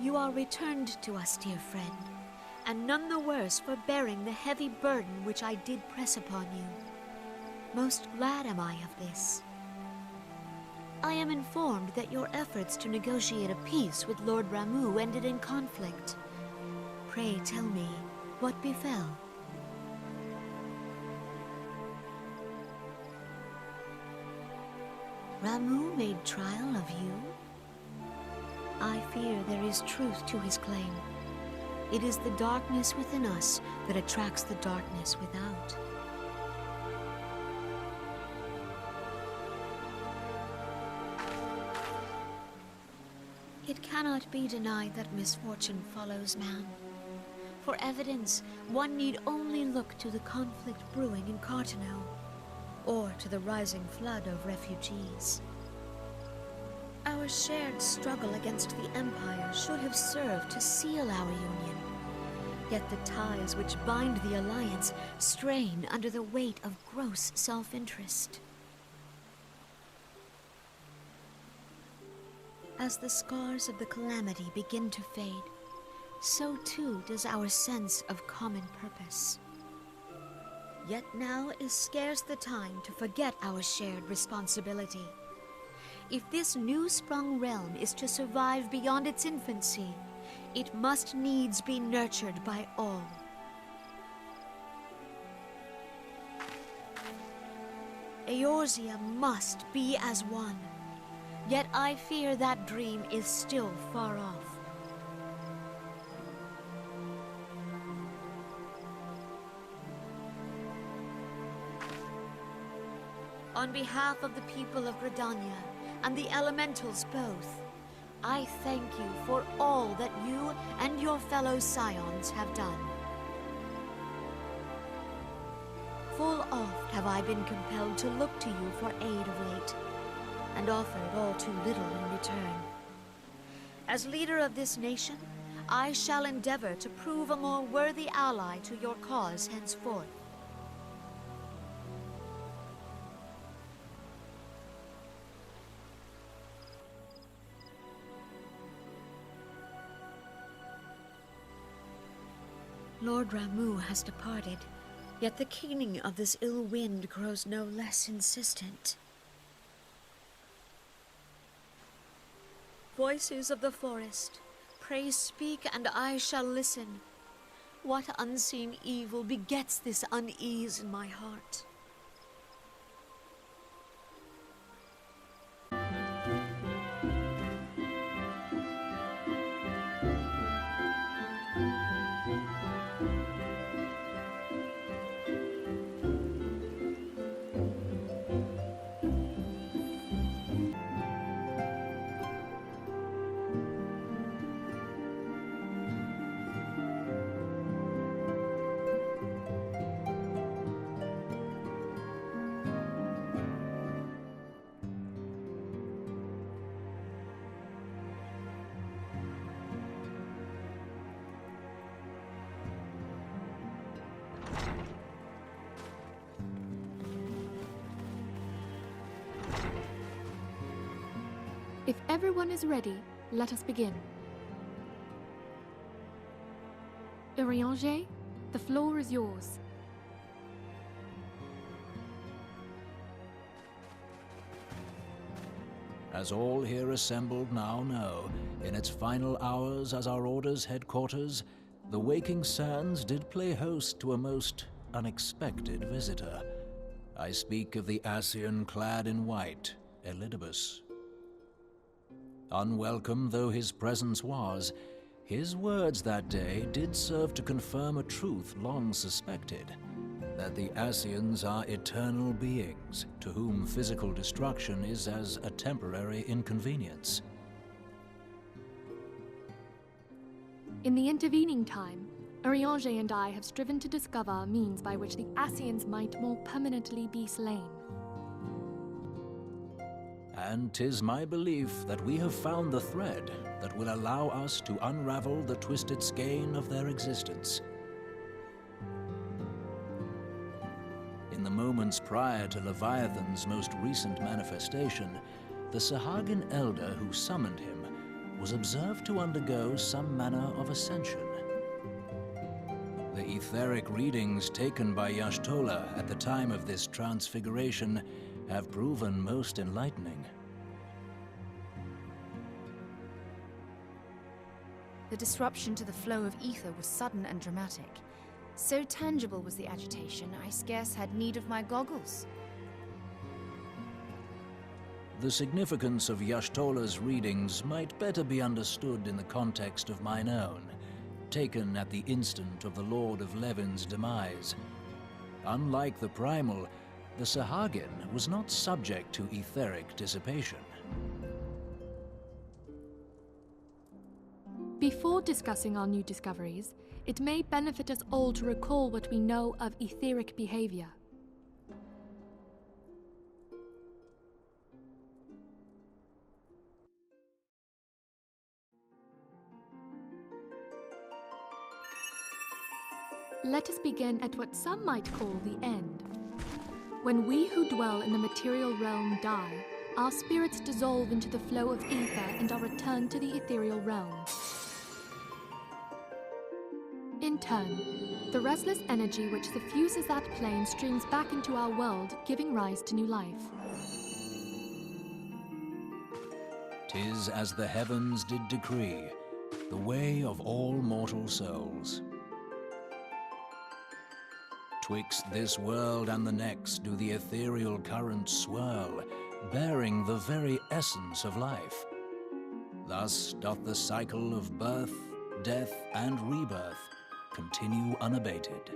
You are returned to us, dear friend, and none the worse for bearing the heavy burden which I did press upon you. Most glad am I of this. I am informed that your efforts to negotiate a peace with Lord Ramuh ended in conflict. Pray tell me, what befell? Ramuh made trial of you? I fear there is truth to his claim. It is the darkness within us that attracts the darkness without. It cannot be denied that misfortune follows man. For evidence, one need only look to the conflict brewing in Cartano, or to the rising flood of refugees. Our shared struggle against the Empire should have served to seal our union. Yet the ties which bind the Alliance strain under the weight of gross self-interest. As the scars of the calamity begin to fade, so too does our sense of common purpose. Yet now is scarce the time to forget our shared responsibility. If this new-sprung realm is to survive beyond its infancy, it must needs be nurtured by all. Eorzea must be as one. Yet I fear that dream is still far off. On behalf of the people of Gridania and the elementals both, I thank you for all that you and your fellow scions have done. Full oft have I been compelled to look to you for aid of late, and offered all too little in return. As leader of this nation, I shall endeavor to prove a more worthy ally to your cause henceforth. Lord Ramuh has departed, yet the keening of this ill wind grows no less insistent. Voices of the forest, pray speak and I shall listen. What unseen evil begets this unease in my heart? If everyone is ready, let us begin. Urianger, the floor is yours. As all here assembled now know, in its final hours as our Order's headquarters, the Waking Sands did play host to a most unexpected visitor. I speak of the Ascian clad in white, Elidibus. Unwelcome though his presence was, his words that day did serve to confirm a truth long suspected, that the Ascians are eternal beings to whom physical destruction is as a temporary inconvenience. In the intervening time, Urianger and I have striven to discover a means by which the Ascians might more permanently be slain. And 'tis my belief that we have found the thread that will allow us to unravel the twisted skein of their existence. In the moments prior to Leviathan's most recent manifestation, the Sahagin elder who summoned him was observed to undergo some manner of ascension. The etheric readings taken by Y'shtola at the time of this transfiguration have proven most enlightening. The disruption to the flow of ether was sudden and dramatic. So tangible was the agitation, I scarce had need of my goggles. The significance of Y'shtola's readings might better be understood in the context of mine own, taken at the instant of the Lord of Levin's demise. Unlike the primal, the Sahagin was not subject to etheric dissipation. Before discussing our new discoveries, it may benefit us all to recall what we know of etheric behavior. Let us begin at what some might call the end. When we who dwell in the material realm die, our spirits dissolve into the flow of ether and are returned to the ethereal realm. In turn, the restless energy which suffuses that plane streams back into our world, giving rise to new life. 'Tis as the heavens did decree, the way of all mortal souls. Twixt this world and the next do the ethereal currents swirl, bearing the very essence of life. Thus doth the cycle of birth, death, and rebirth continue unabated.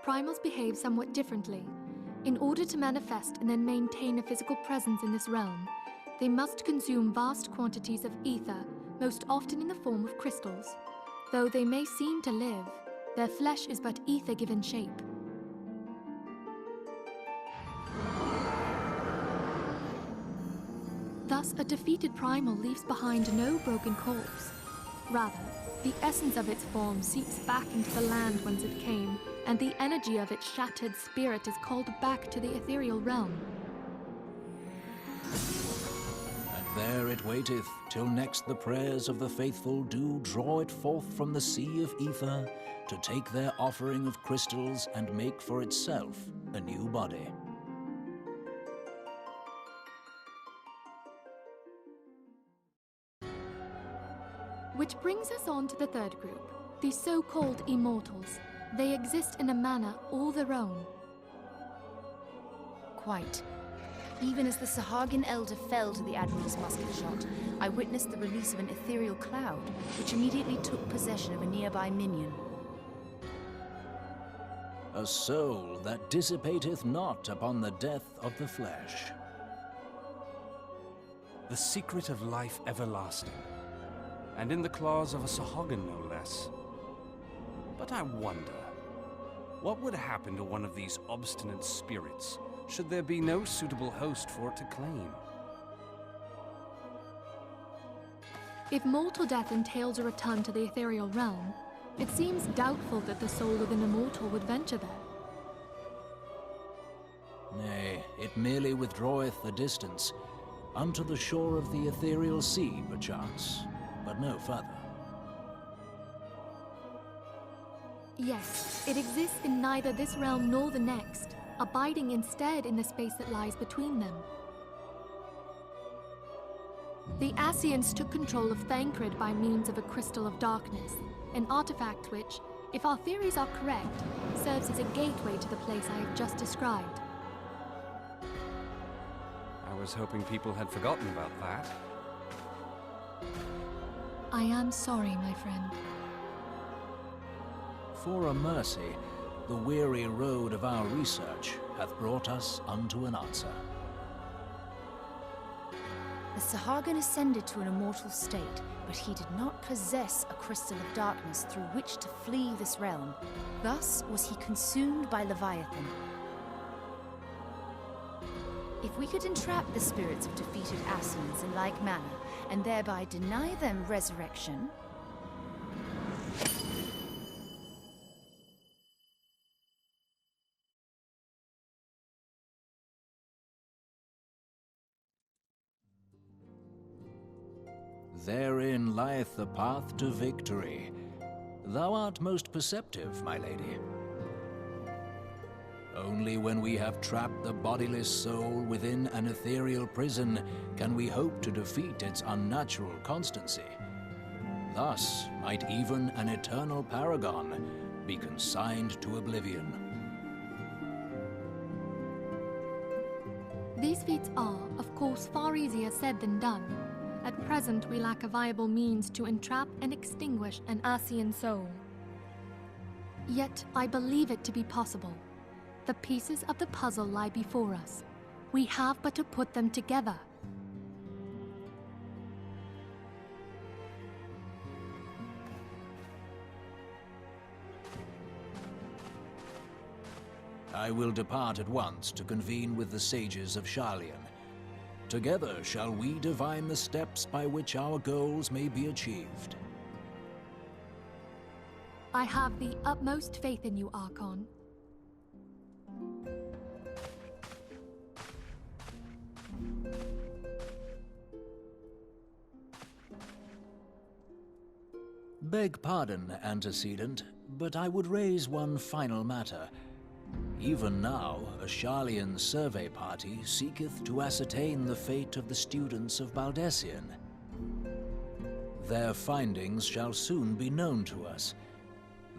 Primals behave somewhat differently. In order to manifest and then maintain a physical presence in this realm, they must consume vast quantities of ether, most often in the form of crystals. Though they may seem to live, their flesh is but ether given shape. Thus, a defeated primal leaves behind no broken corpse. Rather, the essence of its form seeps back into the land whence it came, and the energy of its shattered spirit is called back to the ethereal realm. There it waiteth, till next the prayers of the faithful do draw it forth from the sea of ether, to take their offering of crystals and make for itself a new body. Which brings us on to the third group, the so-called immortals. They exist in a manner all their own. Quite. Even as the Sahagin elder fell to the Admiral's musket shot, I witnessed the release of an ethereal cloud, which immediately took possession of a nearby minion. A soul that dissipateth not upon the death of the flesh. The secret of life everlasting, and in the claws of a Sahagin no less. But I wonder, what would happen to one of these obstinate spirits should there be no suitable host for it to claim? If mortal death entails a return to the ethereal realm, it seems doubtful that the soul of an immortal would venture there. Nay, it merely withdraweth a distance, unto the shore of the ethereal sea, perchance, but no further. Yes, it exists in neither this realm nor the next, abiding instead in the space that lies between them. The Ascians took control of Thancred by means of a crystal of darkness, an artifact which, if our theories are correct, serves as a gateway to the place I have just described. I was hoping people had forgotten about that. I am sorry, my friend. For a mercy, the weary road of our research hath brought us unto an answer. The Sahagin ascended to an immortal state, but he did not possess a crystal of darkness through which to flee this realm. Thus was he consumed by Leviathan. If we could entrap the spirits of defeated Ascians in like manner, and thereby deny them resurrection, therein lieth the path to victory. Thou art most perceptive, my lady. Only when we have trapped the bodiless soul within an ethereal prison can we hope to defeat its unnatural constancy. Thus might even an eternal paragon be consigned to oblivion. These feats are, of course, far easier said than done. At present, we lack a viable means to entrap and extinguish an Asian soul. Yet, I believe it to be possible. The pieces of the puzzle lie before us. We have but to put them together. I will depart at once to convene with the sages of Sharlayan. Together shall we divine the steps by which our goals may be achieved. I have the utmost faith in you, Archon. Beg pardon, antecedent, but I would raise one final matter. Even now, a Sharlayan survey party seeketh to ascertain the fate of the students of Baldessian. Their findings shall soon be known to us.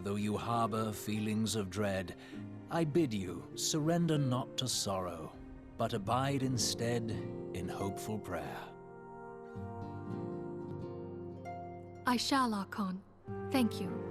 Though you harbor feelings of dread, I bid you surrender not to sorrow, but abide instead in hopeful prayer. I shall, Archon. Thank you.